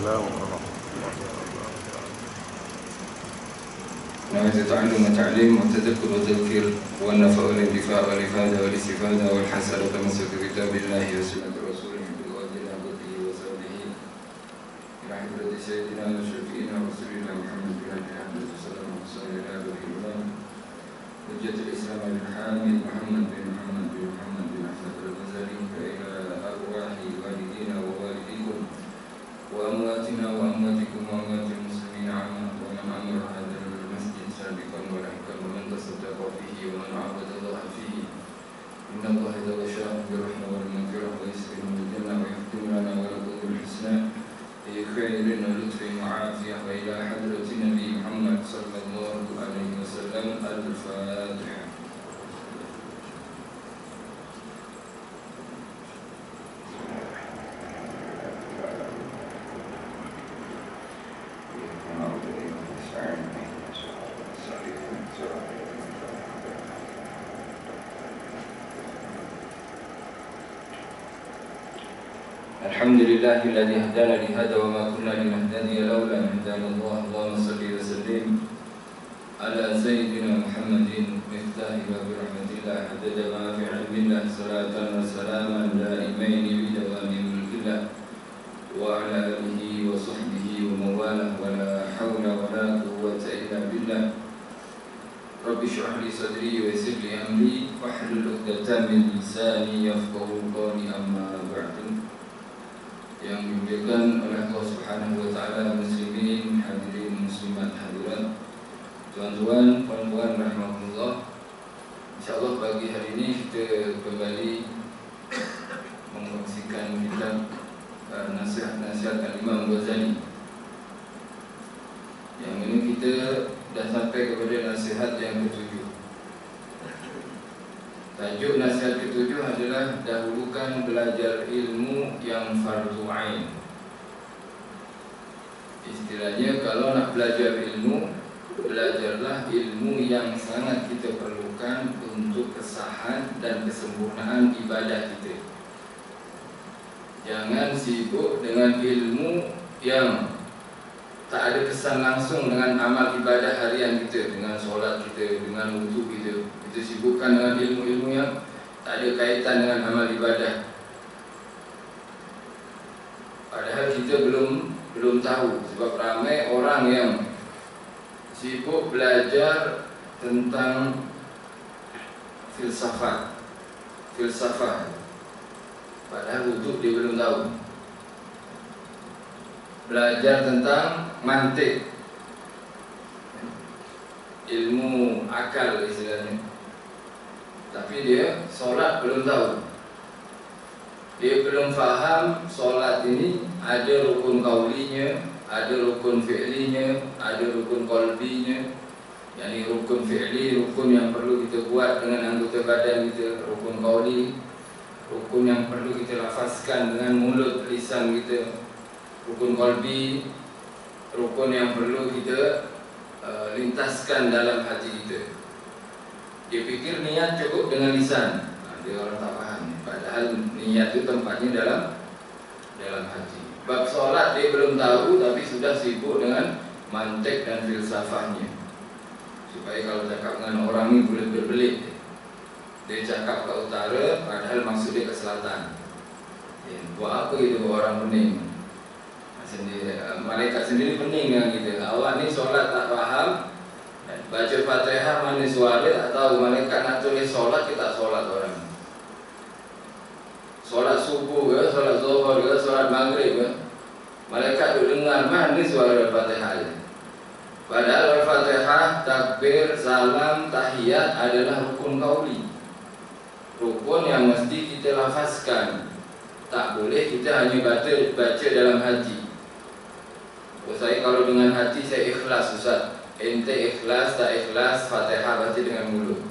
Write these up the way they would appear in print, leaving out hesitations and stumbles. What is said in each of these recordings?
السلام ورحمة الله وبركاته. نويت التعلم والتعليم والتذكر والتذكير والنفع والانتفاع والإفادة والاستفادة والحسن والتمسك بكتاب الله وسنة رسوله بالوادي عبده وسلمه إلى حضرة سيدنا وشفينا ورسولنا محمد بن عبد الله صلى الله عليه وسلم حجة الإسلام الحامد محمد بن أحمد الغزالي إلى أرواح والدينا ووالديكم وأمواتنا وأمواتكم وأموات المسلمين عامة ومن عمر هذا المسجد سابقا ولاحقا ومن تصدق فيه ومن عبد الله فيه إن الله إذا غشاهم بالرحمة والمغفرة ويسكنهم بالجنة ويختم لنا ولكم بالحسنى بخير ولطف وعافية وإلى حضرة النبي محمد صلى الله عليه وسلم. الفاتحة. الحمد لله الذي هدانا لهذا وما كنا لنهتدي لولا أن هدانا الله. اللهم صل وسلم على سيدنا محمد مفتاح باب رحمة الله عدد ما في علم الله صلاة وسلاما دائمين بدوام ملك الله وعلى آله وصحبه ومن والاه ولا حول ولا قوة إلا بالله. رب اشرح لي صدري ويسر لي أمري واحلل عقدة من لساني يفقهوا قولي. أما بعد. Yang dimuliakan oleh Allah Subhanahu wa taala, muslimin, hadirin muslimat, hadirat, tuan-tuan, puan-puan rahimakumullah. Insyaallah pagi hari ini kita kembali mengkongsikan kitab nasihat-nasihat Imam Ghazali. Yang ini kita dah sampai kepada nasihat yang ketujuh. Tajuk nasihat ketujuh adalah dahulukan belajar ilmu yang fardu ain. Istilahnya kalau nak belajar ilmu, belajarlah ilmu yang sangat kita perlukan untuk kesahan dan kesempurnaan ibadah kita. Jangan sibuk dengan ilmu yang tak ada kesan langsung dengan amal ibadah harian kita, dengan solat kita, dengan wudu kita. Kita sibukkan dengan ilmu-ilmu yang tak ada kaitan dengan amal ibadah. Padahal kita belum tahu, sebab ramai orang yang sibuk belajar tentang filsafah. Padahal wudu dia belum tahu. Belajar tentang mantik, ilmu akal istilahnya, tapi dia solat belum tahu. Dia belum faham solat ini ada rukun qaulinya, ada rukun fi'linya, ada rukun qalbinya. Yani rukun fi'li, rukun yang perlu kita buat dengan anggota badan kita. Rukun qauli, rukun yang perlu kita lafazkan dengan mulut lisan kita. Rukun qalbi, rukun yang perlu kita lintaskan dalam hati kita. Dia fikir niat cukup dengan lisan. Dia orang tak faham. Padahal niat itu tempatnya dalam hati. Bab solat dia belum tahu, tapi sudah sibuk dengan mantik dan filsafahnya. Supaya kalau cakap dengan orang ini boleh berbelit. Dia cakap ke utara, padahal maksud dia ke selatan. Buat apa itu orang pening? Malaikat sendiri pening dengan kita. Awak ni solat tak faham, baca Fatihah mana suara, tak tahu. Malaikat nak tulis solat, kita tak solat orang. Solat subuh ke, solat zuhur ke, solat maghrib ke, malaikat duk dengar mana suara Fatihah. Padahal Al-Fatihah, takbir, salam, tahiyat adalah rukun qauli. Rukun yang mesti kita lafazkan. Tak boleh kita hanya baca dalam hati. Saya kalau dengan hati saya ikhlas, Ustaz. Ente ikhlas tak ikhlas, Fatihah baca dengan mulut.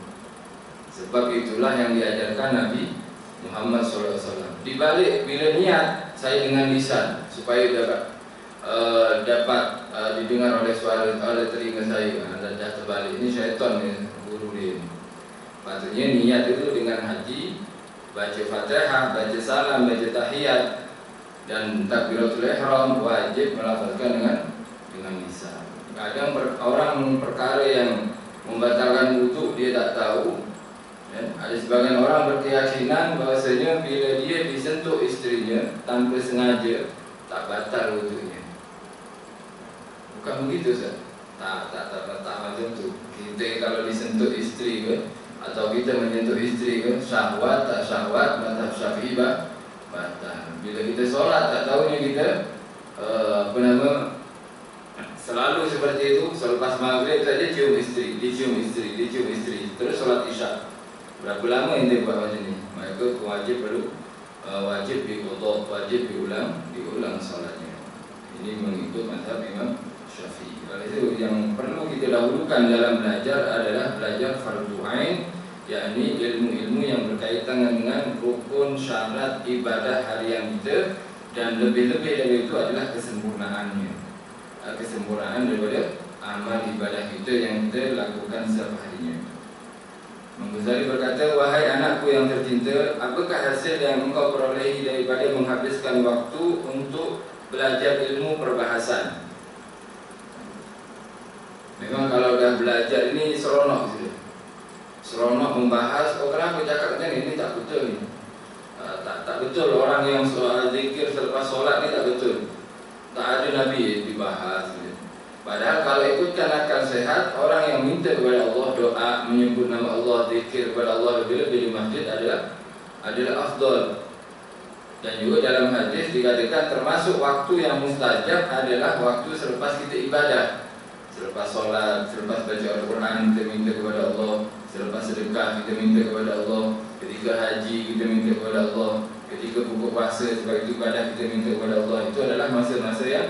Sebab itulah yang diajarkan Nabi Muhammad SAW. Dibalik bila niat saya dengan lisan supaya dapat didengar oleh suara, oleh telinga saya. Dah terbalik. Ini syaitan ni, guru dia. Maksudnya niat itu dengan hati, baca Fatihah, baca salam, baca tahiyat. Dan takbiratul ihram wajib melafazkan dengan lisan. Kadang orang perkara yang membatalkan wudu dia tak tahu. Ada sebagian orang berkeyakinan bahwasanya bila dia disentuh istrinya tanpa sengaja tak batal wudunya. Bukan begitu, Ustaz. Tak macam tu. Kita kalau disentuh istri ke, atau kita menyentuh istri ke, syahwat tak syahwat, mazhab Syafi'i batal. Bila kita solat tak tahunya kita selalu seperti itu. Selepas maghrib saja cium istri, dicium istri, terus solat isyak. Berapa lama ente buat macam ni? Maka wajib diqadha, wajib diulang solatnya. Ini mengikut mazhab Imam Syafi'i. Oleh itu yang perlu kita dahulukan dalam belajar adalah belajar fardhu ain, yakni ilmu-ilmu yang berkaitan dengan rukun syarat ibadah harian kita, dan lebih-lebih dari itu adalah kesempurnaannya. Kesempurnaan daripada amal ibadah kita yang kita lakukan setiap harinya. Imam Ghazali berkata, wahai anakku yang tercinta, apakah hasil yang engkau perolehi daripada menghabiskan waktu untuk belajar ilmu perbahasan? Memang kalau dah belajar ini seronok gitu. Seronok membahas, oh kenapa cakap macam ini tak betul ni. Tak betul orang yang zikir selepas solat ni tak betul. Tak ada Nabi dibahas gitu. Padahal kalau ikutkan akal sehat, orang yang minta kepada Allah, doa, menyebut nama Allah, zikir kepada Allah lebih-lebih di masjid adalah afdal. Dan juga dalam hadis dikatakan termasuk waktu yang mustajab adalah waktu selepas kita ibadah. Selepas solat, selepas baca Al-Quran kita minta kepada Allah, selepas sedekah kita minta kepada Allah, ketika haji kita minta kepada Allah, ketika buka puasa sebagai ibadah kita minta kepada Allah. Itu adalah masa-masa yang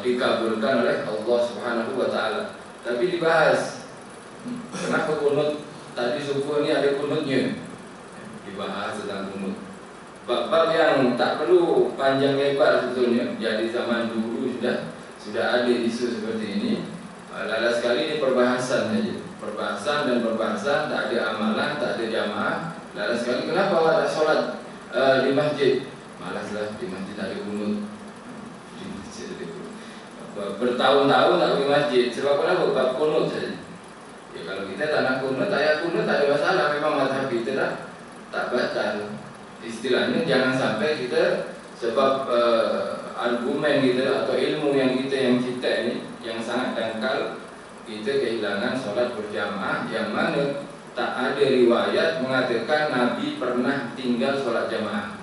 dikabulkan oleh Allah Subhanahu wa taala. Tapi dibahas kenapa kunut tadi subuh ni ada kunutnya. Dibahas tentang kunut. Bab-bab yang tak perlu panjang lebar sebetulnya. Jadi zaman dulu sudah ada isu seperti ini. Lala sekali di perbahasan saja. Perbahasan tak ada amalan, tak ada jamaah. Lala sekali kenapa awak tak solat di masjid? Malaslah, di masjid tak ada kunut. Bertahun-tahun tak pergi masjid. Sebab apa? Bab kunut saja. Ya, kalau kita tak nak kunut, ayat kunut tak ada masalah. Memang mazhab kita tak batal. Istilahnya jangan sampai kita sebab argumen kita atau ilmu yang kita ini yang sangat dangkal, kita kehilangan solat berjamaah yang mana tak ada riwayat mengatakan Nabi pernah tinggal solat jamaah.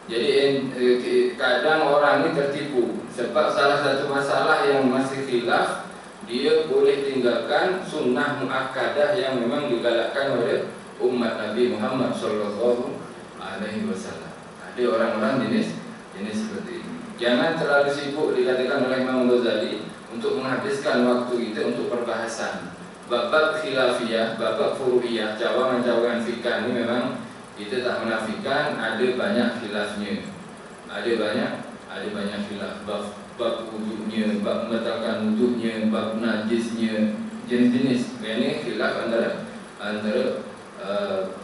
Jadi kadang orang ini tertipu sebab salah satu masalah yang masih khilaf, dia boleh tinggalkan sunnah muakkadah yang memang digalakkan oleh umat Nabi Muhammad sallallahu alaihi wasallam. Ada orang-orang jenis seperti ini. Jangan terlalu sibuk dikatakan oleh Imam Ghazali untuk menghabiskan waktu kita untuk perbahasan bab-bab khilafiyah, bab-bab furu'iyah, cawangan-cawangan fikih ini memang kita tak menafikan ada banyak khilafnya. Ada banyak khilaf, bab wuduknya, bab membatalkan wuduknya, bab najisnya, jenis-jenis. Ini khilaf antara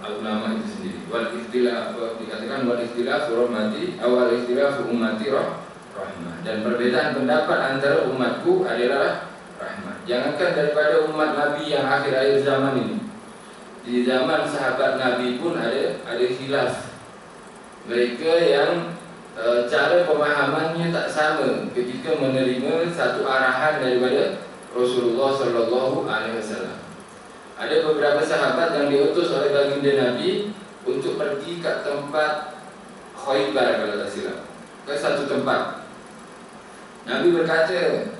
ulama itu sendiri. Wal ikhtilaf dikatakan wal ikhtilaf rahmati, awal ikhtilaf ummati rahmah. Dan perbedaan pendapat antara umatku adalah rahmat. Jangankan daripada umat Nabi yang akhir zaman ini, di zaman sahabat Nabi pun ada khilaf. Mereka yang cara pemahamannya tak sama ketika menerima satu arahan daripada Rasulullah sallallahu alaihi wasallam. Ada beberapa sahabat yang diutus oleh baginda Nabi untuk pergi ke tempat Khaybar kalau tak silap, ke satu tempat. Nabi berkata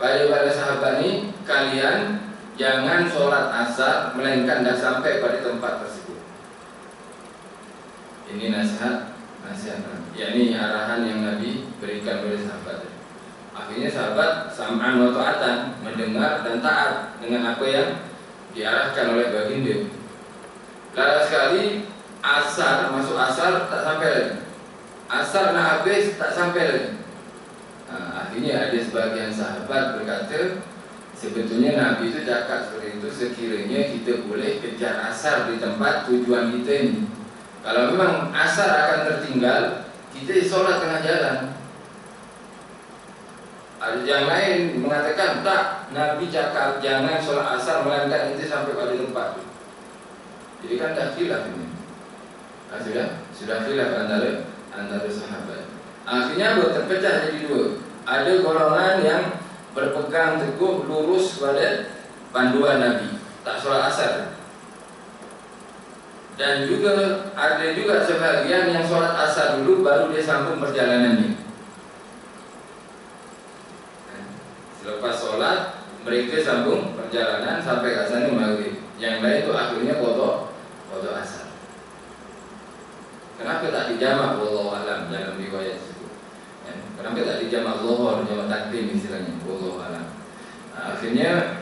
pada sahabat ini, kalian jangan sholat asar melainkan dah sampai pada tempat tersebut. Ini nasihat Nabi. Ini arahan yang Nabi berikan kepada sahabat. Akhirnya sahabat sam'an wa ta'atan, mendengar dan taat dengan apa yang diarahkan oleh baginda. Lalu sekali masuk asar tak sampai lagi. Asar nak habis tak sampai lagi. Akhirnya ada sebagian sahabat berkata, sebetulnya Nabi itu cakap seperti itu sekiranya kita boleh kejar asar di tempat tujuan kita ini. Kalau memang asar akan tertinggal, kita sholat tengah jalan. Ada yang lain mengatakan tak, Nabi cakap jangan sholat asar melainkan itu sampai pada tempat. Jadi kan dah khilaf ini. Sudah khilaf antara sahabat. Akhirnya terpecah jadi dua. Ada golongan yang berpegang teguh lurus pada panduan Nabi, tak sholat asar. Dan juga ada juga sebagian yang sholat asar dulu baru dia sambung perjalanannya. Selepas sholat mereka sambung perjalanan sampai ke sana maghrib. Yang lain itu akhirnya qadha asar. Kenapa tak dijamak? Wallahu alam dalam riwayat itu. Kenapa tak dijamak zuhur, jamak takdim istilahnya? Wallahu alam. Akhirnya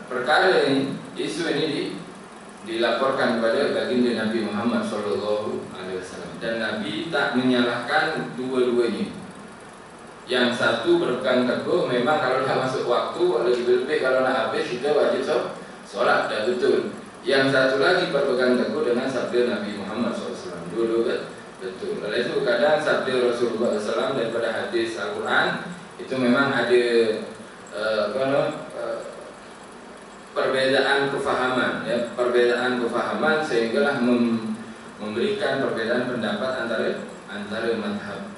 perkara ini, isu ini dilaporkan kepada baginda Nabi Muhammad SAW, dan Nabi tak menyalahkan dua-duanya. Yang satu berpegang teguh, memang kalau dah masuk waktu, lebih-lebih kalau nak habis kita wajib solat, dah betul. Yang satu lagi berpegang teguh dengan sabda Nabi Muhammad SAW, dua-dua betul. Oleh itu kadang sabda Rasulullah SAW daripada hadis Al-Quran itu memang ada perbedaan kefahaman, ya, perbedaan kefahaman sehinggalah memberikan perbedaan pendapat antara madhab.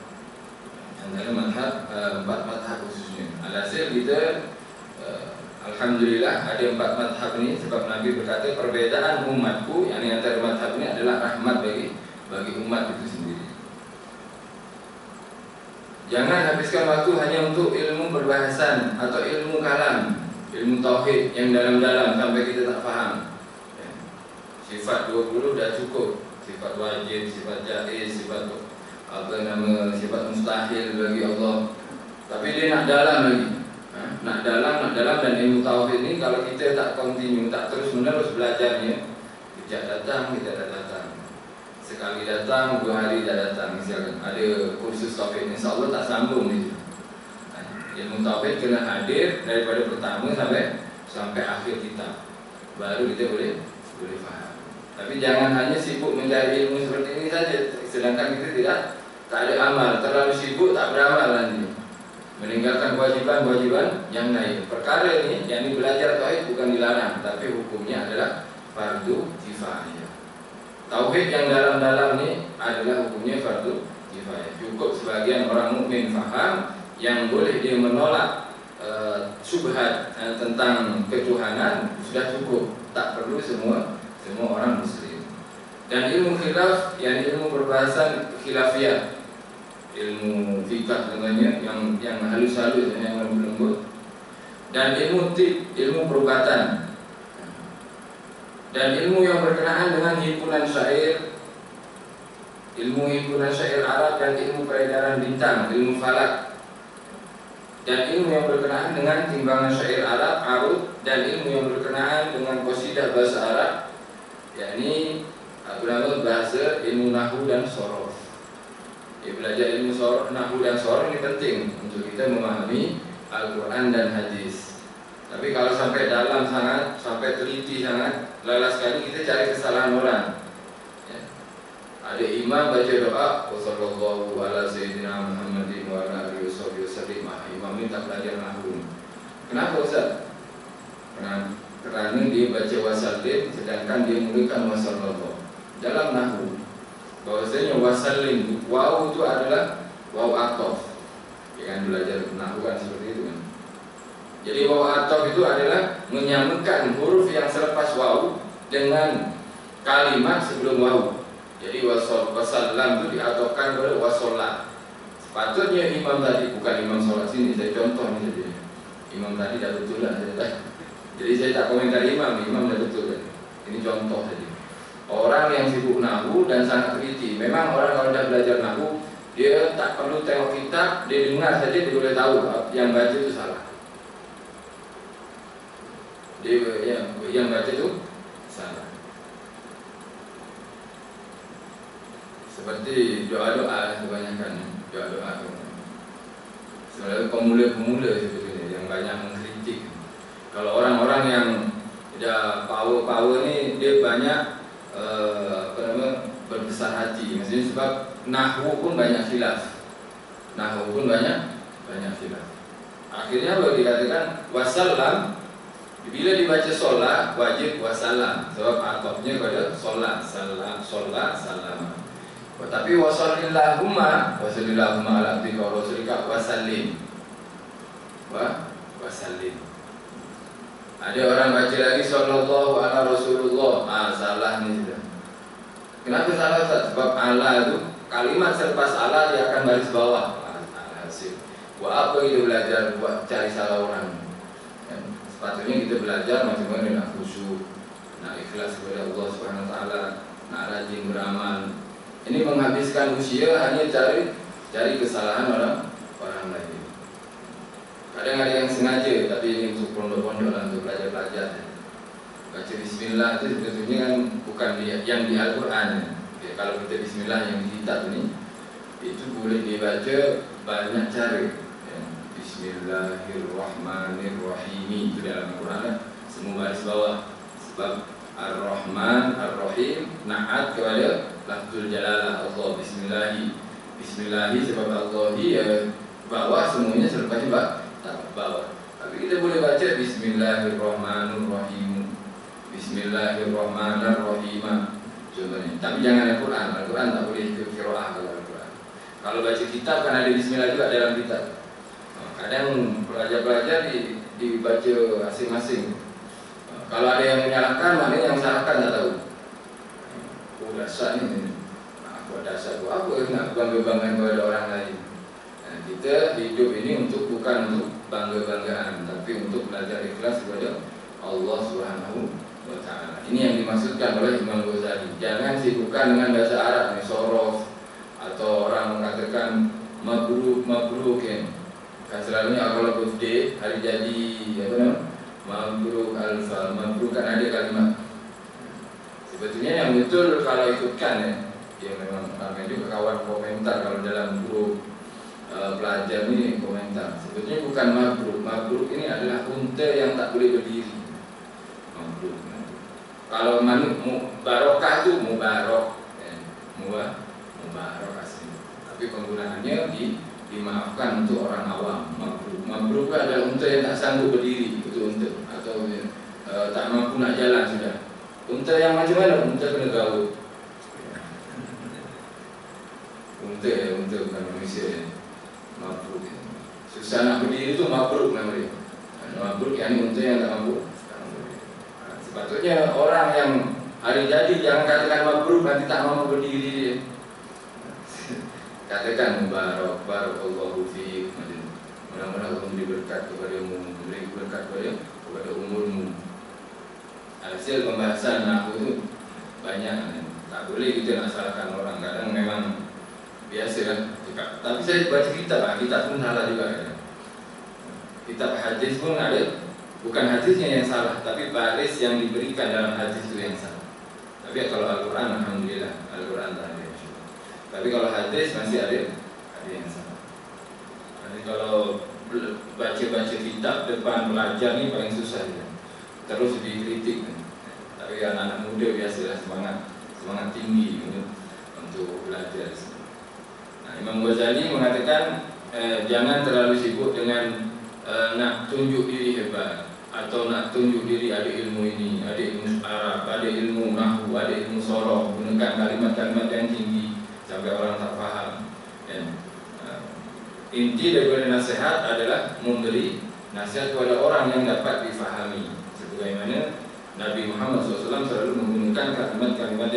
Empat madhab khususnya. Alhasil kita alhamdulillah ada 4 madhab ini, sebab Nabi berkata perbedaan umatku yang antara madhab ini adalah rahmat bagi umat itu sendiri. Jangan habiskan waktu hanya untuk ilmu perbahasan atau ilmu kalam, ilmu tauhid yang dalam-dalam sampai kita tak faham. Sifat 20 dah cukup. Sifat wajib, sifat jaiz, sifat sifat mustahil bagi Allah. Tapi dia nak dalam lagi. Nak dalam, dan ilmu tauhid ini kalau kita tak continue, tak terus-menerus belajarnya, kejap datang, kita dah datang. Sekali datang, 2 hari dah datang. Misalkan ada kursus tauhid, insya-Allah tak sambung itu. Ilmu tauhid kena hadir daripada pertama sampai akhir kitab, baru kita boleh faham. Tapi jangan hanya sibuk mencari ilmu seperti ini saja, sedangkan kita tak ada amal, terlalu sibuk tak beramal nanti, meninggalkan kewajiban-kewajiban yang lain. Perkara ini, yang belajar tauhid bukan dilarang, tapi hukumnya adalah fardu kifayah. Tauhid yang dalam-dalam ini adalah hukumnya fardu kifayah. Cukup sebagian orang mukmin faham, yang boleh dia menolak syubhat tentang ketuhanan sudah cukup, tak perlu semua orang muslim. Dan ilmu khilaf, yang ilmu perbahasan khilafiyah, ilmu fikah dengannya yang halus-halus, yang lembut, dan ilmu tib, ilmu perubatan, dan ilmu yang berkenaan dengan himpunan syair, ilmu himpunan syair Arab, dan ilmu peredaran bintang, ilmu falak, dan ilmu yang berkenaan dengan timbangan syair Arab, arud, dan ilmu yang berkenaan dengan qasidah bahasa Arab, yakni bahasa ilmu nahwu dan sorof. Belajar ilmu nahwu dan sorof ini penting untuk kita memahami Al-Quran dan hadis. Tapi kalau sampai dalam sangat, sampai teliti sangat, lelah sekali kita cari kesalahan orang. Ada imam baca doa, Wassallallahu ala sayyidina Muhammadin wa ala alihi wasallim. Imam ini tak belajar nahwu. Kenapa Ustaz? Kerana dia baca wasallim, sedangkan dia mulakan wasallallahu. Dalam nahwu, bahwasanya wasallim, waw itu adalah waw atof. Ya kan, belajar nahwu kan seperti itu kan. Jadi waw atof itu adalah menyamakan huruf yang selepas waw dengan kalimat sebelum waw. Jadi wasallam itu diatofkan kepada wasolat. Sepatutnya imam tadi, bukan imam sholat sini, saya contoh ini saja. Imam tadi dah betul lah. Jadi saya tak komentar imam dah betul kan. Ini contoh saja. Orang yang sibuk nahwu dan sangat teliti. Memang orang kalau dah belajar nahwu, dia tak perlu tengok kitab, dia dengar saja dia boleh tahu yang baca itu salah. Dia yang baca itu salah. Seperti doa-doa kebanyakan, doa-doa. Sebenarnya pemula-pemula sebetulnya yang banyak mengkritik. Kalau orang-orang yang dah power ni dia banyak berbesar hati. Maksudnya sebab nahwu pun banyak khilaf. Nahwu pun banyak khilaf. Akhirnya baru dikatakan wasallam. Bila dibaca solat wajib wasallam, sebab atofnya pada solat, salam, solat, salam. Tapi wasallillahumma ala abdika wa rasulika wasallim. Wasallim. Ada orang baca lagi sallallahu ala rasulullah. Salah ni sudah. Kenapa salah Ustaz? Sebab ala itu kalimat selepas ala dia akan baris bawah. Alhasil. Buat apa kita belajar buat cari salah orang? Sepatutnya kita belajar macam mana nak khusyuk, nak ikhlas kepada Allah Subhanahu Wa Taala, nak rajin beramal. Ini menghabiskan usia hanya cari kesalahan orang lain. Kadang ada yang sengaja, tapi ini untuk pondok-pondok lah, untuk pelajar-pelajar. Baca Bismillah itu sebetulnya kan bukan yang di Al-Quran. Kalau kita Bismillah yang di kitab ini, itu boleh dibaca banyak cara. Bismillahirrahmanirrahim itu dalam Al-Quran, semua baris bawah. Sebab Ar-Rahman, Ar-Rahim na'at kepada lafzul jalalah Allah. Bismillahi sebab Allahi bawah, semuanya selepasnya bawah. Tapi kita boleh baca Bismillahirrahmanirrahim, Bismillahirrahmanirrahim contohnya. Tapi jangan Al-Quran. Al-Quran tak boleh ikut qiraah kalau Al-Quran. Kalau baca kitab kan ada Bismillah juga dalam kitab. Kadang pelajar-pelajar dibaca masing-masing. Kalau ada yang menyalahkan, mana yang salahkan tak tahu. Oh dasar ni, aku dasar aku apa nak bangga-banggaan kepada orang lain. Kita hidup ini bukan untuk bangga-banggaan, tapi untuk belajar ikhlas kepada Allah Subhanahu Wa Taala. Ini yang dimaksudkan oleh Imam Ghazali. Jangan sibukkan dengan bahasa Arab ni, sorof, atau orang mengatakan mabruk kan. Selalunya kalau birthday, hari jadi, apa nama? Mabruk alfa, mabruk kan ada kalimat. Sebetulnya yang betul kalau ikutkan ya memang ramai juga kawan komentar kalau dalam grup pelajar ni komentar. Sebetulnya bukan mabruk. Mabruk ini adalah unta yang tak boleh berdiri. Mabruk. Kalau barokah tu mubarok, mubarok asli. Tapi penggunaannya dimaafkan untuk orang awam. Mabruk adalah unta yang tak sanggup berdiri, itu unta, atau tak mampu nak jalan sudah. Unta yang macam mana? Unta kena gaul. Unta bukan manusia. Mabruk. Susah nak berdiri itu mabruk namanya. Mabruk yang unta yang tak mampu. Sepatutnya orang yang hari jadi jangan katakan mabruk nanti tak mampu berdiri. Katakan mubarak, barakallahu fiik. Mudah-mudahan Allah memberi berkat kepadamu, memberi berkat kepada umurmu. Hasil pembahasan nahwu itu banyak. Tak boleh kita nak salahkan orang. Kadang memang biasa kan. Tapi saya baca kitab, kitab pun salah juga kan. Kitab hadis pun ada. Bukan hadisnya yang salah, tapi baris yang diberikan dalam hadis itu yang salah. Tapi kalau Al-Quran, alhamdulillah, Al-Quran tak ada. Tapi kalau hadis masih ada yang salah. Jadi kalau baca kitab depan pelajar ni paling susah dia. Terus dikritik. Tapi anak-anak muda biasalah semangat tinggi untuk belajar. Nah, Imam Ghazali mengatakan jangan terlalu sibuk dengan nak tunjuk diri hebat atau nak tunjuk diri ada ilmu ini, ada ilmu Arab, ada ilmu nahwu, ada ilmu sorof, gunakan kalimat-kalimat yang tinggi sampai orang tak faham. Inti daripada nasihat adalah memberi nasihat kepada orang yang dapat difahami. Sebagaimana Nabi Muhammad SAW selalu menggunakan kalimat-kalimat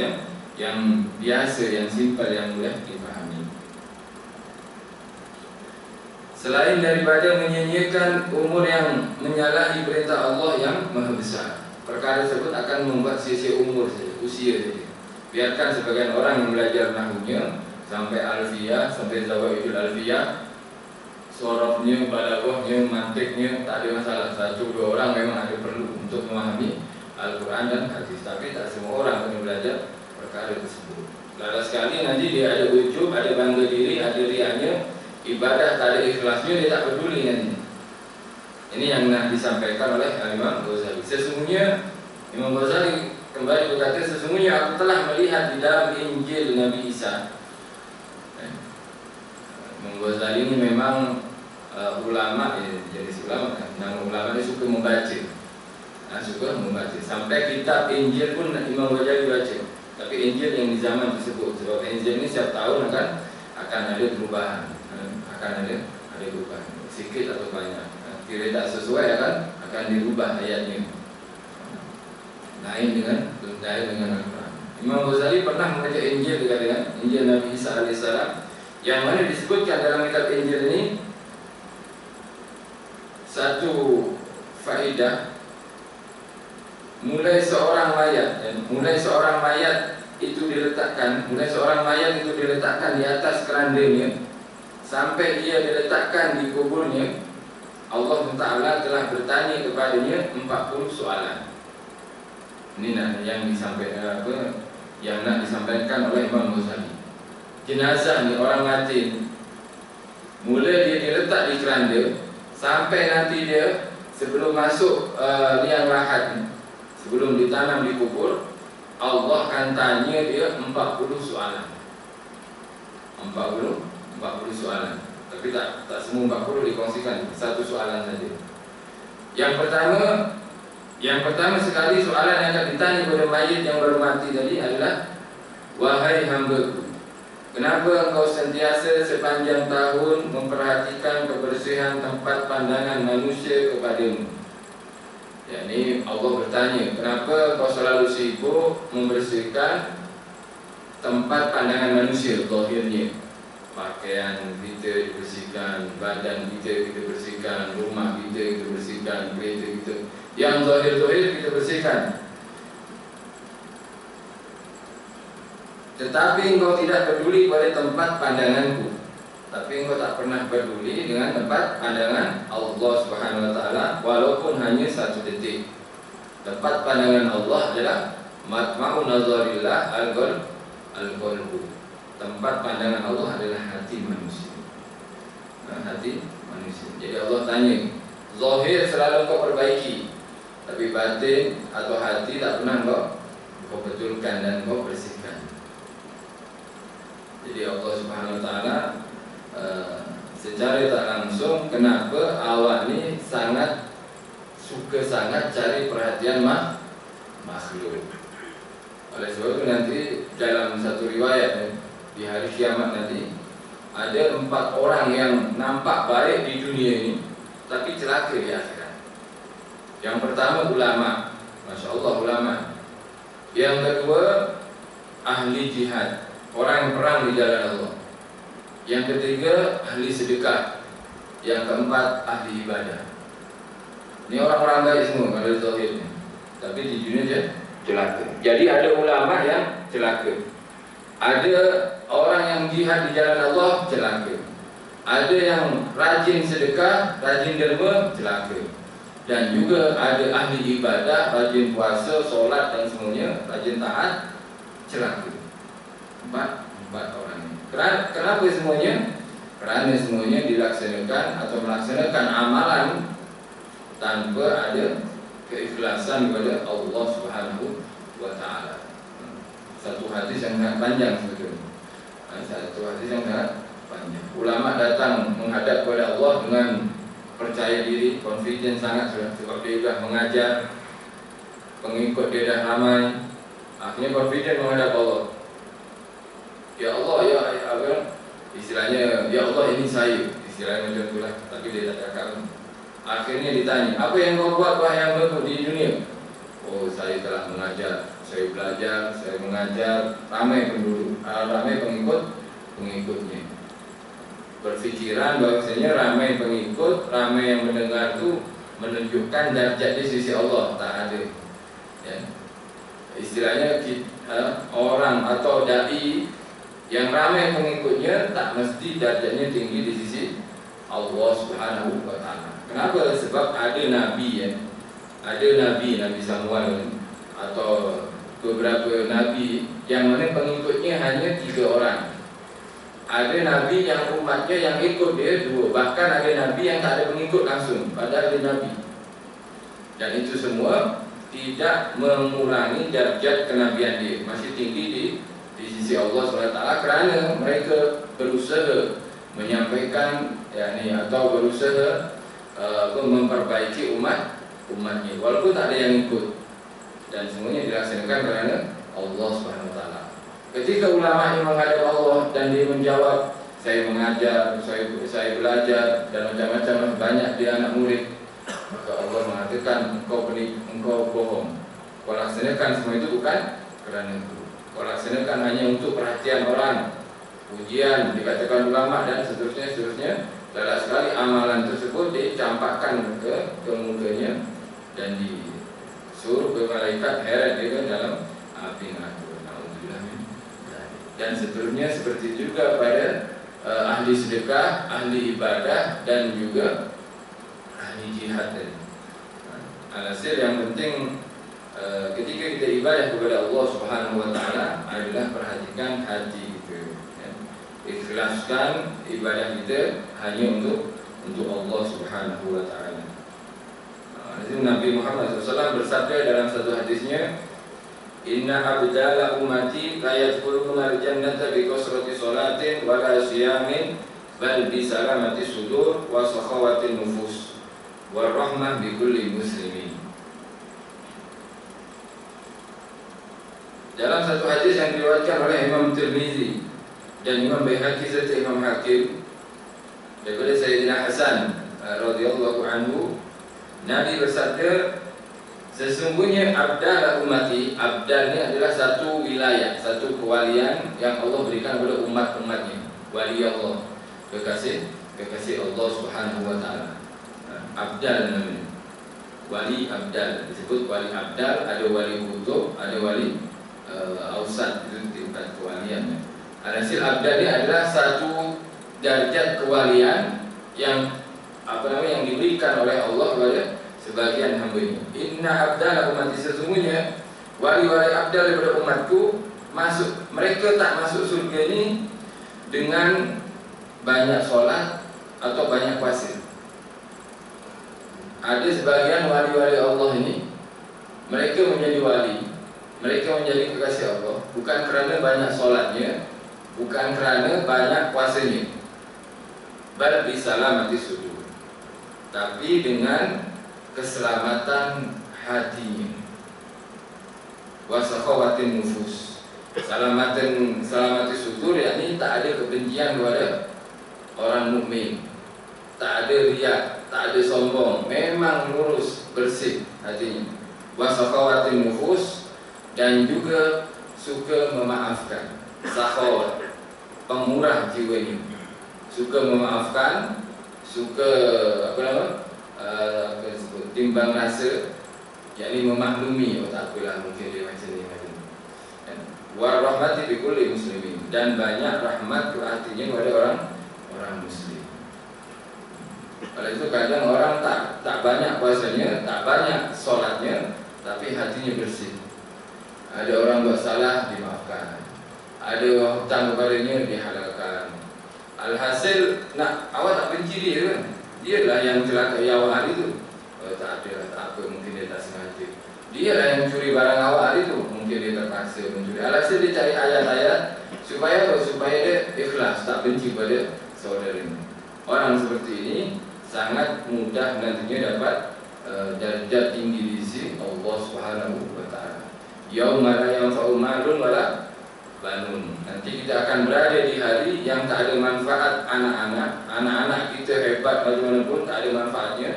yang biasa, yang simpel, yang mudah difahami. Selain daripada menyanyiakan umur yang menyalahi perintah Allah yang maha besar, perkara tersebut akan membuat sia-sia umur saja, usia saja. Biarkan sebagian orang yang belajar nahwunya sampai alfiyah, sampai zawaidul alfiyah, sorofnya, balaghahnya, mantiknya tak ada masalah. Satu dua orang memang ada perlu untuk memahami Al-Quran dan hadis. Tapi tak semua orang kena belajar perkara tersebut. Lada sekali nanti dia ada ujub, ada bangga diri, ada riaknya, ibadah tak ada ikhlasnya, dia tak peduli nanti. Ini yang nak disampaikan oleh Imam Ghazali. Sesungguhnya Imam Ghazali kembali berkata, sesungguhnya aku telah melihat di dalam Injil Nabi Isa. Imam Ghazali ini memang ulama, jadi ulama. Nama ulama ini suka membaca, Sampai kitab Injil pun Imam Ghazali baca. Tapi Injil yang di zaman tersebut, sebab Injil ini setiap tahun akan ada perubahan, sedikit atau banyak. Kira tak sesuai akan dirubah ayatnya. Lain dengan Al-Quran. Imam Ghazali pernah membaca Injil dengan Injil Nabi Isa alaihissalam, yang mana disebutkan dalam kitab Injil ini satu faedah. Mulai seorang mayat itu diletakkan di atas kerandanya sampai dia diletakkan di kuburnya, Allah Ta'ala telah bertanya kepadanya 40 soalan. Ini yang nak disampaikan oleh Imam Ghazali. Jenazah ni, orang mati, mulai dia diletak di keranda sampai nanti dia sebelum masuk liang lahat, sebelum ditanam di kubur, Allah akan tanya dia 40 soalan. 40 soalan. Tapi tak semua 40 dikongsikan, satu soalan saja. Yang pertama sekali soalan yang akan ditanya kepada mayit yang baru mati tadi adalah, wahai hamba-Ku, kenapa engkau sentiasa sepanjang tahun memperhatikan kebersihan tempat pandangan manusia kepadamu? Yakni Allah bertanya, kenapa kau selalu sibuk membersihkan tempat pandangan manusia, zahirnya. Pakaian kita dibersihkan, badan kita bersihkan, rumah kita bersihkan, kereta kita, yang zahir-zahir kita bersihkan. Tetapi engkau tidak peduli pada tempat pandanganku. Tapi engkau tak pernah peduli dengan tempat pandangan Allah Subhanahu Wa Taala, walaupun hanya satu detik. Tempat pandangan Allah adalah matma'u nazarillah al-qalbu. Tempat pandangan Allah adalah hati manusia. Hati manusia. Jadi Allah tanya, zahir selalu kau perbaiki, tapi batin atau hati tak pernah kau betulkan dan kau bersihkan. Jadi Allah Subhanahu Wa Taala secara tak langsung, kenapa awak ni suka sangat cari perhatian makhluk. Oleh sebab itu nanti dalam satu riwayat di hari kiamat nanti ada 4 orang yang nampak baik di dunia ini tapi celaka di akhirat. Yang pertama ulama, Masya Allah ulama. Yang kedua ahli jihad, orang yang perang di jalan Allah. Yang ketiga ahli sedekah. Yang keempat ahli ibadah. Ini orang-orang baik semua kalau zahirnya, tapi di dunia je celaka. Jadi ada ulama yang celaka, ada orang yang jihad di jalan Allah celaka, ada yang rajin sedekah, rajin derma celaka, dan juga ada ahli ibadah, rajin puasa, solat dan semuanya, rajin taat, celaka. Empat orang ini. Kenapa semuanya? Kerana semuanya dilaksanakan atau melaksanakan amalan tanpa ada keikhlasan kepada Allah Subhanahu Wa Taala. Satu hadis yang sangat panjang sebetulnya. Ulama datang menghadap kepada Allah dengan percaya diri, confident sangat sebab dia sudah mengajar, pengikut dia dah ramai. Akhirnya confident menghadap Allah. Ya Allah, istilahnya, ya Allah ini saya, istilahnya macam itulah, tapi dia tak cakap. Akhirnya ditanya, apa yang kau buat wahai hamba-Ku di dunia? Oh, saya telah mengajar, saya belajar, saya mengajar, ramai penduduk, ramai pengikutnya. Berfikiran bahwasanya ramai pengikut, ramai yang mendengar itu menunjukkan darjat di sisi Allah, tak ada. Ya. Istilahnya orang atau dai yang ramai pengikutnya tak mesti darjatnya tinggi di sisi Allah Subhanahu Wa Taala. Kenapa? Sebab ada nabi ada nabi Samuel atau beberapa nabi yang mana pengikutnya hanya 3 orang. Ada nabi yang umatnya yang ikut dia 2, bahkan ada nabi yang tak ada pengikut langsung, padahal dia nabi. Dan itu semua tidak mengurangi derajat kenabian dia, masih tinggi di sisi Allah SWT, kerana mereka berusaha menyampaikan atau berusaha memperbaiki umatnya, walaupun tak ada yang ikut, dan semuanya dilaksanakan kerana Allah SWT. Ketika ulama yang menghadap Allah dan dia menjawab, saya mengajar, saya belajar, dan macam-macam, banyak dia anak murid, maka Allah mengatakan engkau bohong. Kau laksanakan semua itu bukan kerana itu. Kau laksanakan hanya untuk perhatian orang, ujian, dikatakan ulama, dan seterusnya. Dalam sekali amalan tersebut dicampakkan ke mukanya dan disuruh ke malaikat heret dia dalam api neraka. Dan seterusnya, seperti juga pada ahli sedekah, ahli ibadah, dan juga ahli jihad. Alhasil yang penting ketika kita ibadah kepada Allah Subhanahu Wa Taala adalah perhatikan hati kita, ikhlaskan ibadah kita hanya untuk Allah Subhanahu Wa Taala. Nabi Muhammad SAW bersabda dalam satu hadisnya, Inna abdala ummati la yadkhuluna al-jannata bi kasrati salatin wa la siyamin bal bi salamati sudur wa sakhawati nufus wa rahmah bi kulli muslimin. Dalam satu hadis yang diriwayatkan oleh Imam Tirmizi dan Imam Baihaqi serta Imam Hakim daripada Sayyidina Hasan radhiyallahu anhu, Nabi bersabda, sesungguhnya abdal umati, abdal ini adalah satu wilayah, satu kewalian yang Allah berikan kepada umat-umatnya. Wali Allah, kekasih Allah Subhanahu Wa Taala. Abdal namanya, wali abdal, disebut wali abdal. Ada wali kutub, ada wali ausat, itu tingkat kewalian. Alhasil abdal ini adalah satu derajat kewalian yang yang diberikan oleh Allah kepada sebagian hamba-Nya. Inna abdal umati, sesungguhnya wali-wali abdal daripada umatku mereka tak masuk surga ini dengan banyak solat atau banyak puasa. Ada sebagian wali-wali Allah ini, mereka menjadi wali, mereka menjadi kekasih Allah bukan kerana banyak solatnya, bukan kerana banyak puasanya, bal bi salamati sudur, tapi dengan keselamatan hatinya. Wasakhawatin nufus, selamati sudur, yakni tak ada kebencian kepada orang mukmin, tak ada riak, tak ada sombong, memang lurus bersih hatinya. Wasakhawatin nufus, dan juga suka memaafkan. Sakhawat, pemurah jiwanya, suka memaafkan, suka timbang rasa, yakni memaklumi, tak apalah, mungkin dia macam ni. Warahmati bi kulli muslimin, dan banyak rahmat ke hatinya kepada orang muslim. Kalau itu kadang orang tak banyak puasanya, tak banyak solatnya, tapi hatinya bersih. Ada orang buat salah, dimaafkan. Ada hutang kepadanya, dihalalkan. Alhasil awak tak benci dia kan? Dialah yang celakai awak hari itu. Tak ada, tak apa, mungkin dia tak sengaja. Dialah yang curi barang awak hari itu, mungkin dia terpaksa mencuri. Alhasil dia cari ayat-ayat supaya dia ikhlas, tak benci pada saudaranya. Orang seperti ini sangat mudah nantinya dapat darjat tinggi di sisi Allah Subhanahu Wa Taala. Yauma la yanfa'u malun wala banun. Nanti kita akan berada di hari yang tak ada manfaat anak-anak kita hebat bagaimanapun, tak ada manfaatnya.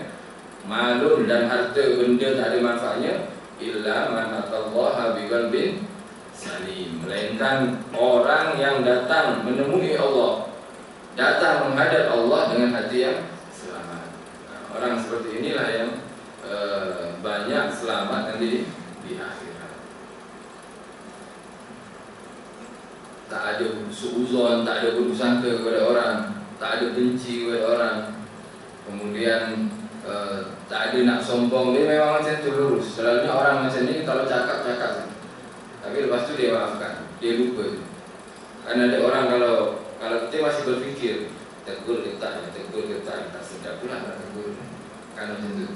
Malun dan harta benda tak ada manfaatnya, illa man atallaha biqalbin salim, melainkan orang yang datang menemui Allah, datang menghadap Allah dengan hati yang selamat. Orang seperti inilah yang banyak selamat nanti di akhirat. Tak ada suuzon, tak ada bersangka kepada orang, tak ada benci kepada orang, kemudian tak ada nak sombong. Dia memang macam tu, lurus. Selalunya orang macam ni kalau cakap tapi lepas tu dia maafkan, dia lupa. Kan ada orang kalau kita masih berfikir, tegur ke tak, tak sedap pula nak tegur. Kan macam tu,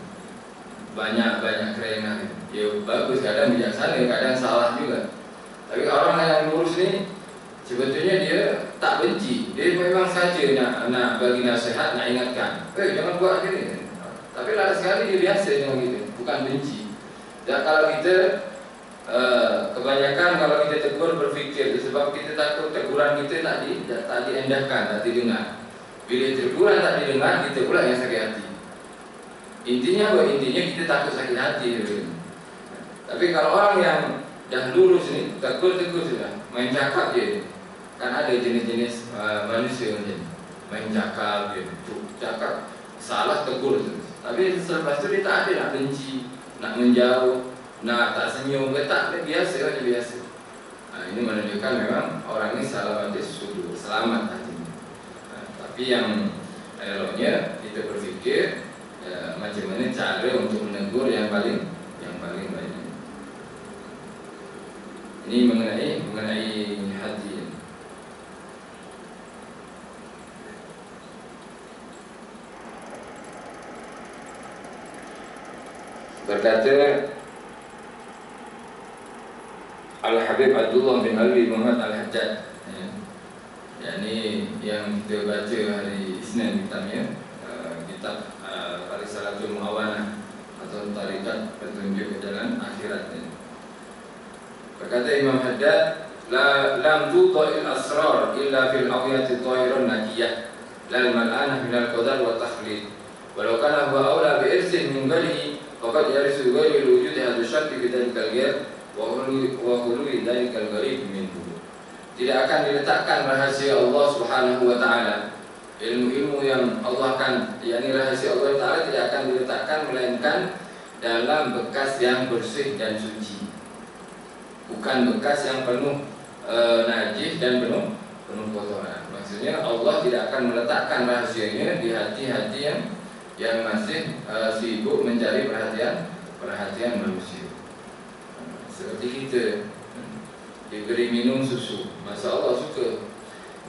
banyak kerengan. ya bagus, kadang bijaksana, kadang salah juga. Tapi orang yang lurus ini sebetulnya dia tak benci, dia memang saja nak bagi nasihat, nak ingatkan, jangan buat gini. Tapi lama sekali dia biasa dengan gitu, bukan benci. Dan kalau kita kebanyakan kalau kita tegur berfikir, sebab kita takut teguran kita tak diendahkan, tak didengar. Bila teguran tak didengar, kita pula yang sakit hati. Intinya apa? Intinya kita takut sakit hati. Tapi kalau orang yang dah lurus ni, tegur sudah, main cakap je. Kan ada jenis-jenis manusia macam ni, main cakap je, cakap salah tegur terus. Tapi selepas tu dia tak ada nak benci, nak menjauh, nak tak senyum ke tak, biasa aja biasa. Ini menunjukkan memang orang ini salamatis sudur, selamat hatinya. Tapi yang eloknya kita berfikir macam mana cara untuk menegur yang paling baik. Ini mengenai hati. Berkata Al-Habib Abdullah bin Ali Muhammad Al-Hajjaj, yakni yang kita baca hari Isnin kitabnya, kitab Risalatul Muawanah atau Tarikat Petunjuk ke Jalan Akhirat. Berkata Imam Haddad, lam tudha'il asrar illa fil awiyati tahirun najiyah lal mal'anah minal qadar wa takhlid walau kana huwa awla bi irsin min ghalihi faqad yarisu ghairu wujudi hadha syarti bi dhalikal ghair wa hululi dhalikal gharib minhu. Tidak akan diletakkan rahasia Allah Subhanahu wa taala, ilmu-ilmu yang Allah akan, yakni rahasia Allah taala tidak akan diletakkan melainkan dalam bekas yang bersih dan suci, bukan bekas yang penuh najis dan penuh kotoran. Maksudnya Allah tidak akan meletakkan rahasianya di hati-hati yang masih sibuk mencari perhatian manusia. Seperti kita diberi minum susu, Masya Allah suka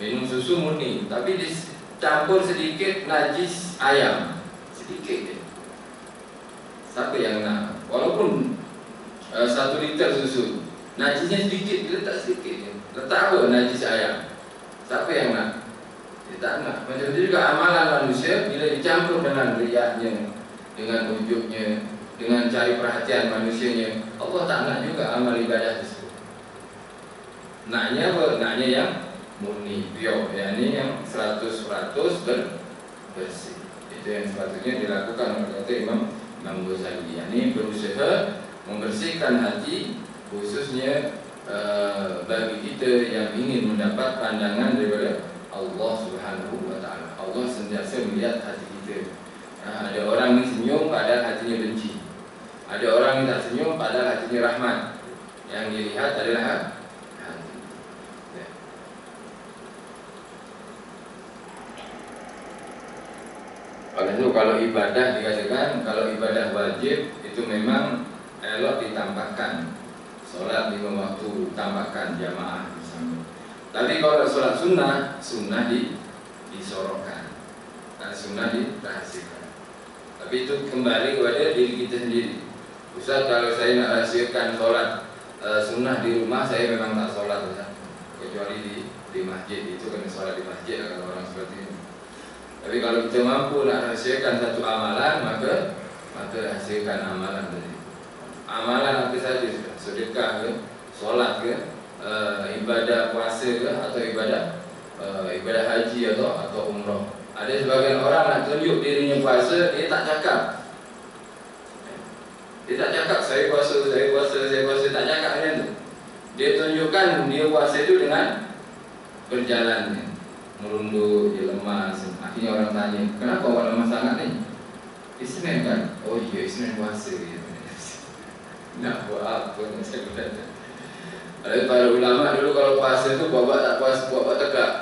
minum susu murni, tapi dicampur sedikit najis ayam, sedikit je. Siapa yang nak? Walaupun 1 liter susu, najisnya sedikit, letak sedikit je. Letak apa? Najis ayam. Siapa yang nak? Dia tak nak. Macam itu juga amalan manusia, bila dicampur dengan riaknya, dengan ujubnya, dengan cari perhatian manusianya, Allah tak nak juga amal ibadah tersebut. Naknya apa? Naknya yang murni, pure, yakni yang 100% bersih. Itu yang sepatutnya dilakukan oleh kata Imam Ghazali, yakni berusaha membersihkan hati, khususnya bagi kita yang ingin mendapat pandangan daripada Allah Subhanahu wa taala. Allah sentiasa melihat hati kita. Ada orang yang senyum padahal hatinya benci. Ada orang yang tak senyum padahal hatinya rahmat. Yang dilihat adalah hati. Ya. Oleh itu kalau ibadah dikatakan, kalau ibadah wajib itu memang elok ditambahkan. Solat 5 waktu tambahkan jamaah misalnya. Tapi kalau solat sunnah disorokkan, dan sunnah dirahasiakan. Tapi itu kembali kepada diri kita sendiri. Ustaz, kalau saya nak rahasiakan solat sunnah di rumah, saya memang tak solat, Ustaz. Kecuali di masjid, itu kena solat di masjid kalau orang seperti ini. Tapi kalau kita mampu nak rahasiakan satu amalan, maka rahasiakan amalan tadi. Amalan apa saja, sedekah ke, solat ke, ibadah puasa ke, atau ibadah haji atau umrah. Ada sebagian orang nak tunjuk dirinya puasa, dia tak cakap. Dia tak cakap saya puasa, tak cakap macam tu. Dia tunjukkan dia puasa itu dengan berjalannya, merunduk, dia lemas. Akhirnya orang tanya, kenapa awak lemas sangat ni? Isnin kan? Oh iya, Isnin puasa dia. Nak buat apa nak saya berkata. Ada para ulama dulu kalau puasa tu buat tak puasa, buat tegak.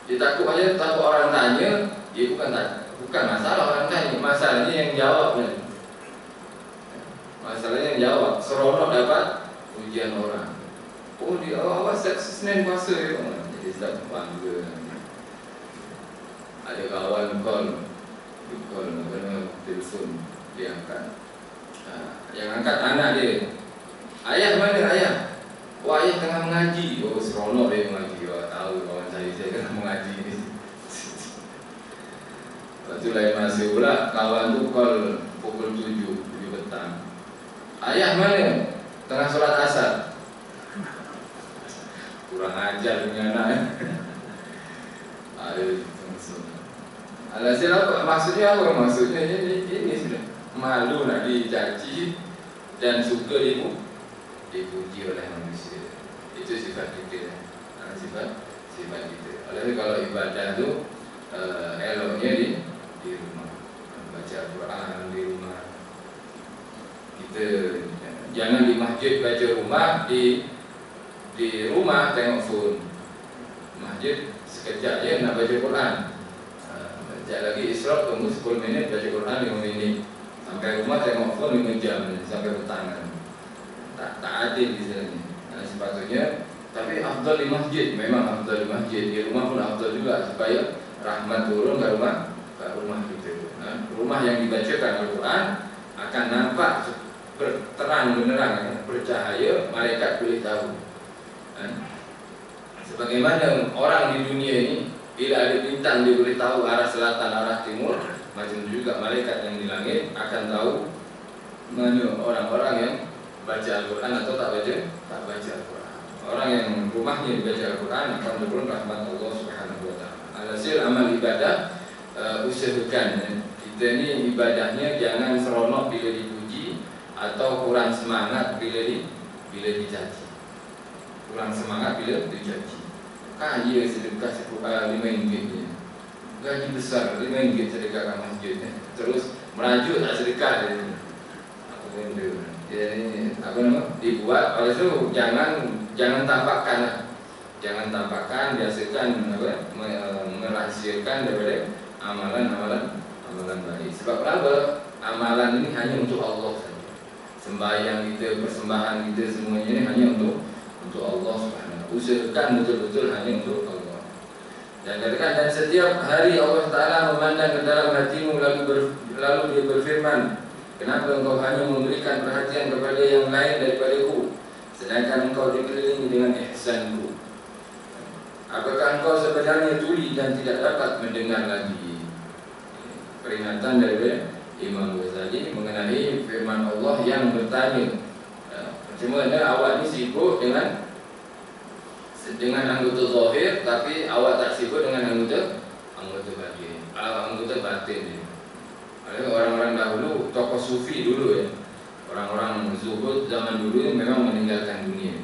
Dia takut aja, takut orang tanya. Dia bukan masalah orang tanya, masalahnya yang jawabnya. Masalahnya yang jawab, seronok dapat ujian orang. Oh dia awal Senin puasa ya. Jadi sedap bangga. Ada kawan call, kena telefon diangkat. Yang angkat anak dia, ayah mana ayah? Wah, ayah tengah mengaji. Oh, seronok dia mengaji. Wah, tahu kawan saya tengah mengaji ni. Lepas tu lain masa pula kawan tu call pukul 7 petang. Ayah mana? Tengah solat asar. Kurang ajar punya anak. Aduh, alhasil apa? Maksudnya apa? Maksudnya ini sudah malu nak dicaci dan suka dipuji oleh manusia. Itu sifat kita. Sifat kita. Oleh kalau ibadah tu eloknya di rumah, baca Al-Quran di rumah. Kita jangan di masjid baca rumah, di rumah tengok phone. Masjid sekejap je nak baca Quran. Sekejap lagi Isra tunggu 10 minit baca Quran 5 minit. Sampai rumah tengok phone 5 jam sampai petang. Tak adil di sini. Sepatutnya, tapi afdal di masjid, memang afdal di masjid. Di rumah pun afdal juga supaya rahmat turun ke rumah kita. Rumah yang dibacakan Al-Quran akan nampak terang benerang, bercahaya, malaikat boleh tahu. Sebagaimana orang di dunia ini, bila ada bintang dia boleh tahu arah selatan, arah timur. Macam juga malaikat yang di langit akan tahu mana orang-orang yang baca Al-Quran atau tak baca Al-Quran. Orang yang rumahnya dibaca Al-Quran akan turun rahmat Allah Subhanahu wa taala. Alhasil amal ibadah, usahakan kita ni ibadahnya jangan seronok bila dipuji atau kurang semangat bila dicaci. Kurang semangat bila dicaci. Kaya sedekah RM5 je. Gaji besar RM5 sedekahkan masjid. Terus merajuk tak sedekah dia. Apa benda? Jadi apa nama? Dibuat. Oleh itu jangan tampakkan. Jangan tampakkan, biasakan merahsiakan daripada amalan baik. Sebab apa? Amalan ini hanya untuk Allah saja. Sembahyang kita, persembahan kita semuanya ini hanya untuk Allah Subhanahu. Usahakan betul-betul hanya untuk Allah. Dan katakan, dan setiap hari Allah Ta'ala memandang ke dalam hatimu lalu dia berfirman, kenapa engkau hanya memberikan perhatian kepada yang lain daripadaku, sedangkan engkau dikelilingi dengan ihsanku? Apakah engkau sebenarnya tuli dan tidak dapat mendengar lagi? Peringatan dari Imam Ghazali mengenai firman Allah yang bertanya, macam mana awak ni sibuk dengan anggota zahir, tapi awak tak sibuk dengan anggota batin. Orang-orang dahulu, tokoh sufi dulu ya, orang-orang zuhud zaman dulu memang meninggalkan dunia.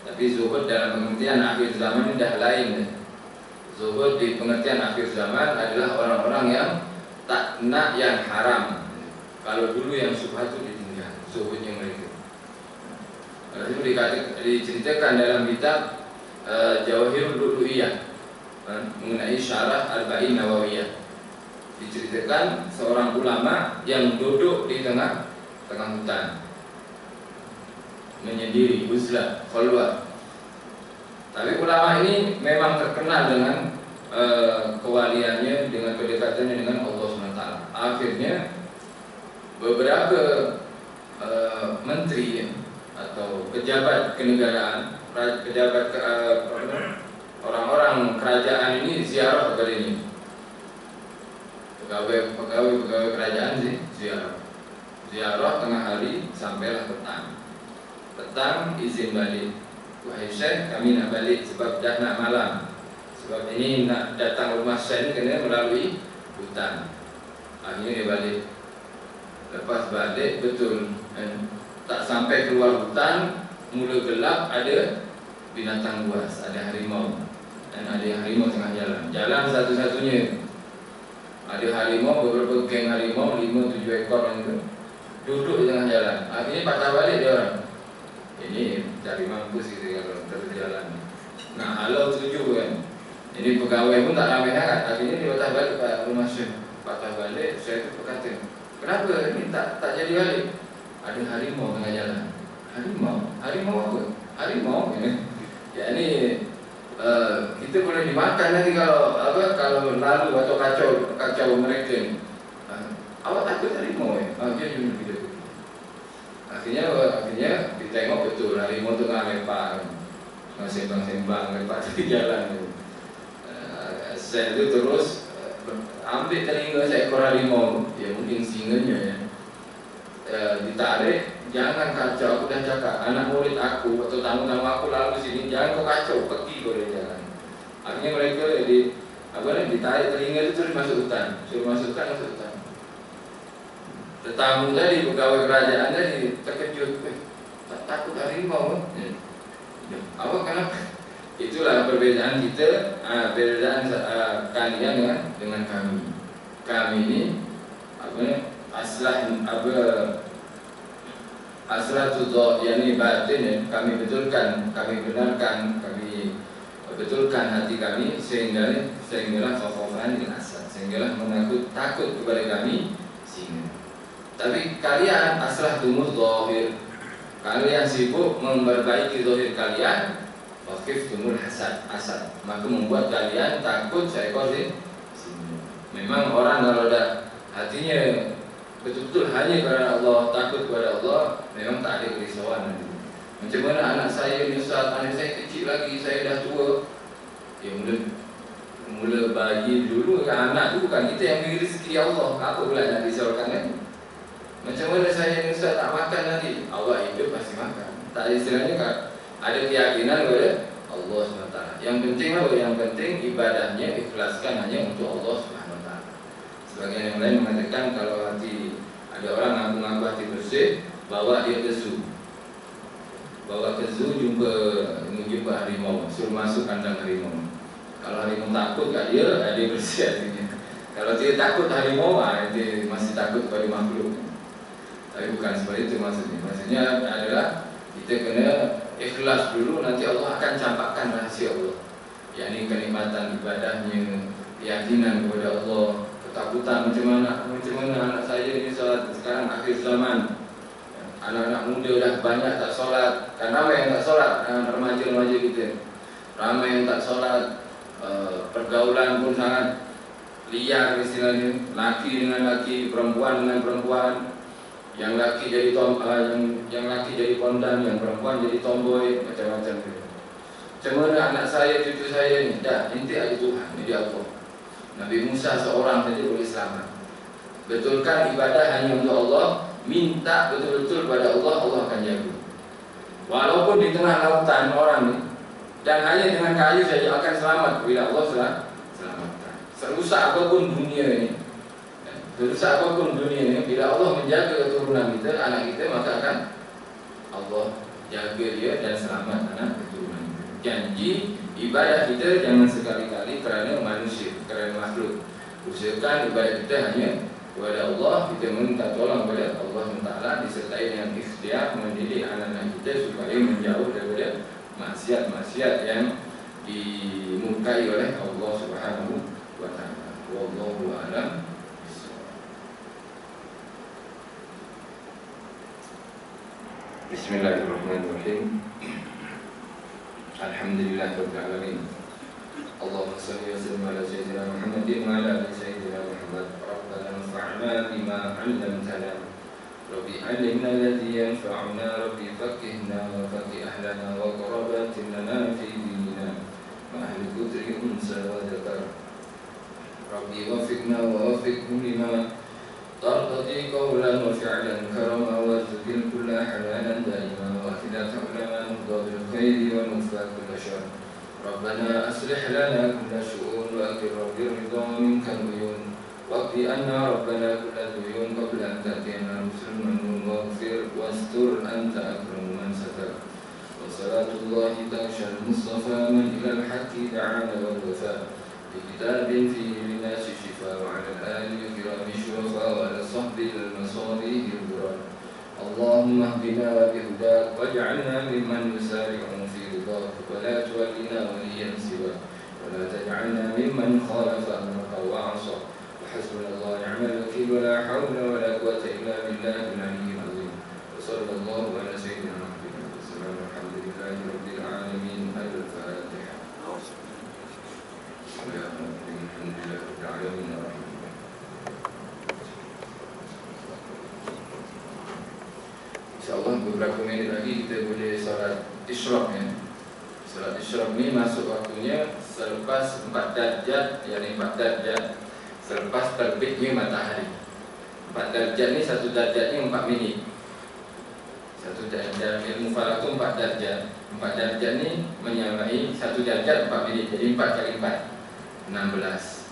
Tapi zuhud dalam pengertian akhir zaman ini dah lain. Zuhud di pengertian akhir zaman adalah orang-orang yang tak nak yang haram. Kalau dulu yang syubhat itu ditinggal, zuhudnya mereka. Itu diceritakan dalam kitab Jawahirul Lu'lu'iyah mengenai syarah Arba'in Nawawiyah. Diceritakan seorang ulama yang duduk di tengah hutan, menyendiri, uzlah, khalwat. Tapi ulama ini memang terkenal dengan kewaliannya, dengan kedekatannya dengan Allah SWT. Akhirnya beberapa menteri atau pejabat kenegaraan, orang-orang kerajaan ini ziarah kepada ini. Pegawai kerajaan ziarah tengah hari sampailah petang izin balik. Wahai Syekh, kami nak balik sebab dah nak malam. Sebab ini nak datang rumah Syekh ni kena melalui hutan. Akhirnya dia balik. Lepas balik betul, tak sampai keluar hutan, mula gelap, ada binatang buas, ada harimau. Dan ada harimau tengah jalan satu-satunya. Ada harimau, beberapa geng harimau, 5-7 ekor yang itu duduk di tengah jalan. Akhirnya patah balik dia orang. Ini cari mampus kita kalau terus jalan. Nah, halau 7 kan. Ini pegawai pun tak ramai sangat. Akhirnya dia patah balik ke rumah Syekh. Patah balik, Syekh itu berkata, kenapa ini tak jadi balik? Ada harimau tengah jalan. Harimau apa? Harimau ya ini kita boleh dimakan nanti kalau lalu atau kacau mereka ni. Awak takut harimau dia jumpa kita. Akhirnya ditengok betul harimau itu nggak lepak, nggak sembang-sembang lepak di jalan itu. Saya itu terus ambil telinga seekor harimau, ya mungkin singanya ya, ditarik. Jangan kacau, aku dah cakap anak murid aku atau tamu-tamu aku lalu sini, jangan kau kacau, pergi kau dari jalan. Akhirnya mereka ditarik telinga itu terus masuk hutan, masuk hutan. Tetamu tadi, pegawai kerajaan tadi terkejut, takut harimau. Apa kenapa? Itulah perbedaan kita, perbedaan kalian dengan kami. Kami ini aslatudho, yakni batin ya, kami betulkan, kami benarkan, kami betulkan hati kami sehinggalah khawfan lil asad, sehinggalah takut kepada kami singa. Tapi kalian aslahtumuz zahir, kalian sibuk memperbaiki zahir kalian, waqiftumul asad, maka membuat kalian takut seekor singa. Memang orang kalau ada hatinya betul-betul hanya kepada Allah, takut kepada Allah, memang tak ada kerisauan nanti. Macam mana anak saya ni Ustaz, anak saya kecil lagi, saya dah tua. Ya mula bayi dulu, anak tu bukan kita yang beri rezeki Allah. Apa pula nak risaukan kan? Macam mana saya ni Ustaz tak makan nanti? Allah hidup pasti makan. Tak ada istilahnya kan? Ada keyakinan kepada Allah SWT. Yang penting apa? Yang penting ibadahnya ikhlaskan hanya untuk Allah SWT. Sebagian yang lain mengatakan kalau hati ada orang ngaku-ngaku hati bersih, bawa dia ke zoo. Bawa ke zoo jumpa harimau, suruh masuk kandang harimau. Kalau harimau takut kat dia bersih hatinya. Kalau dia takut harimau, dia masih takut pada makhluk. Tapi bukan seperti itu maksudnya. Maksudnya adalah kita kena ikhlas dulu, nanti Allah akan campakkan rahasia Allah. Yakni kenikmatan ibadahnya, keyakinan kepada Allah, ketakutan macam mana anak saya ini salat sekarang akhir zaman. Anak-anak muda dah banyak tak solat. Kan ramai yang tak solat, remaja-remaja kita. Ramai yang tak solat, pergaulan pun sangat liar istilahnya. Laki dengan laki, perempuan dengan perempuan. Yang laki jadi yang laki jadi kondang, yang perempuan jadi tomboy, macam-macam gitu. Macam mana anak saya, cucu saya ni? Dah, inti ada Tuhan, ini dia Allah. Nabi Musa seorang saja boleh selamat. Betulkan ibadah hanya untuk Allah, minta betul-betul kepada Allah, Allah akan jaga. Walaupun di tengah lautan orang ni, dan hanya dengan kayu saja akan selamat bila Allah selamatkan. Serusak apapun dunia ini, bila Allah menjaga keturunan kita, anak kita, maka akan Allah jaga dia dan selamat anak keturunan kita. Janji ibadah kita jangan sekali-kali kerana manusia, kerana makhluk. Usahakan ibadah kita hanya kepada Allah, kita minta tolong kepada Allah Taala, disertai dengan ikhtiar mendidik anak-anak kita supaya menjauh daripada maksiat-maksiat yang dimurkai oleh Allah Subhanahu wa taala. Wallahu a'lam. Bismillahirrahmanirrahim. Alhamdulillahirabbil alamin. Allahumma shalli wa sallim ala sayyidina Muhammadin wa ala ali sayyidina Muhammad. Rabbana anfa'na bima 'allamtana. Rabbi 'allimna alladhi yanfa'una, rabbi faqihna wa faqih ahlana wa qarabatin lana fi dinina ma ahli qudri unsa wa dzakar. Rabbi wafiqna wa wafiqhum lima ترتضي قولا وفعلا كرما وارزق كل حلالا دائما واخذا تعلما نرضى بالخير ونكفى كل شر. ربنا اصلح لنا كل شؤون واقر بالرضا منك العيون واقض عنا ربنا كل ديون قبل ان تاتينا رسل منون واغفر واستر انت اكرم من ستر. وصلاة الله تغشى المصطفى من الى الحق دعانا والوفاء بكتاب فيه للناس شفاء وعلى الآل الكرام الشرفاء وعلى الصحب المصابيح الغرام. اللهم اهدنا بهداك واجعلنا ممن يسارع في رضاك ولا تولنا وليا سواك ولا تجعلنا ممن خالف أمرك وعصى. وحسبنا الله ونعم الوكيل ولا حول ولا قوة إلا بالله العلي العظيم. وصلى الله على سيدنا محمد وسلم. الحمد لله رب العالمين. الفاتحة. InsyaAllah beberapa minit lagi kita boleh solat isyraq ya. Solat isyraq ni masuk waktunya selepas 4 darjat, yakni 4 darjat selepas terbitnya matahari. 4 darjat ni, satu darjatnya 4 minit. Satu darjat ilmu falak tu 4 darjat. 4 darjat ni menyamai satu darjat 4 minit. Jadi 4 kali 4 16.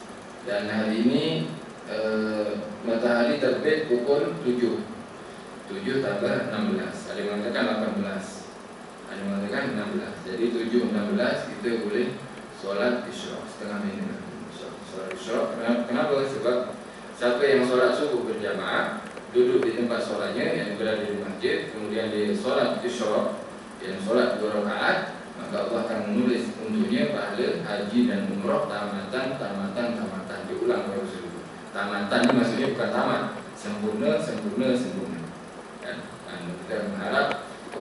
Dan hari ini matahari terbit pukul 7 tambah 16. Ada yang mengatakan 18, ada yang mengatakan 16. Jadi 7:16 kita boleh solat isyraq setengah minit. Solat isyraq. Kenapa? Sebab siapa yang solat subuh berjamaah, duduk di tempat solatnya yang berada di masjid, kemudian dia solat isyraq, yang solat 2 rakaat, maka Allah akan menulis untuknya pahala haji dan umrah tamatan. Diulang terus. Tamatan ini maksudnya bukan tamat, sempurna.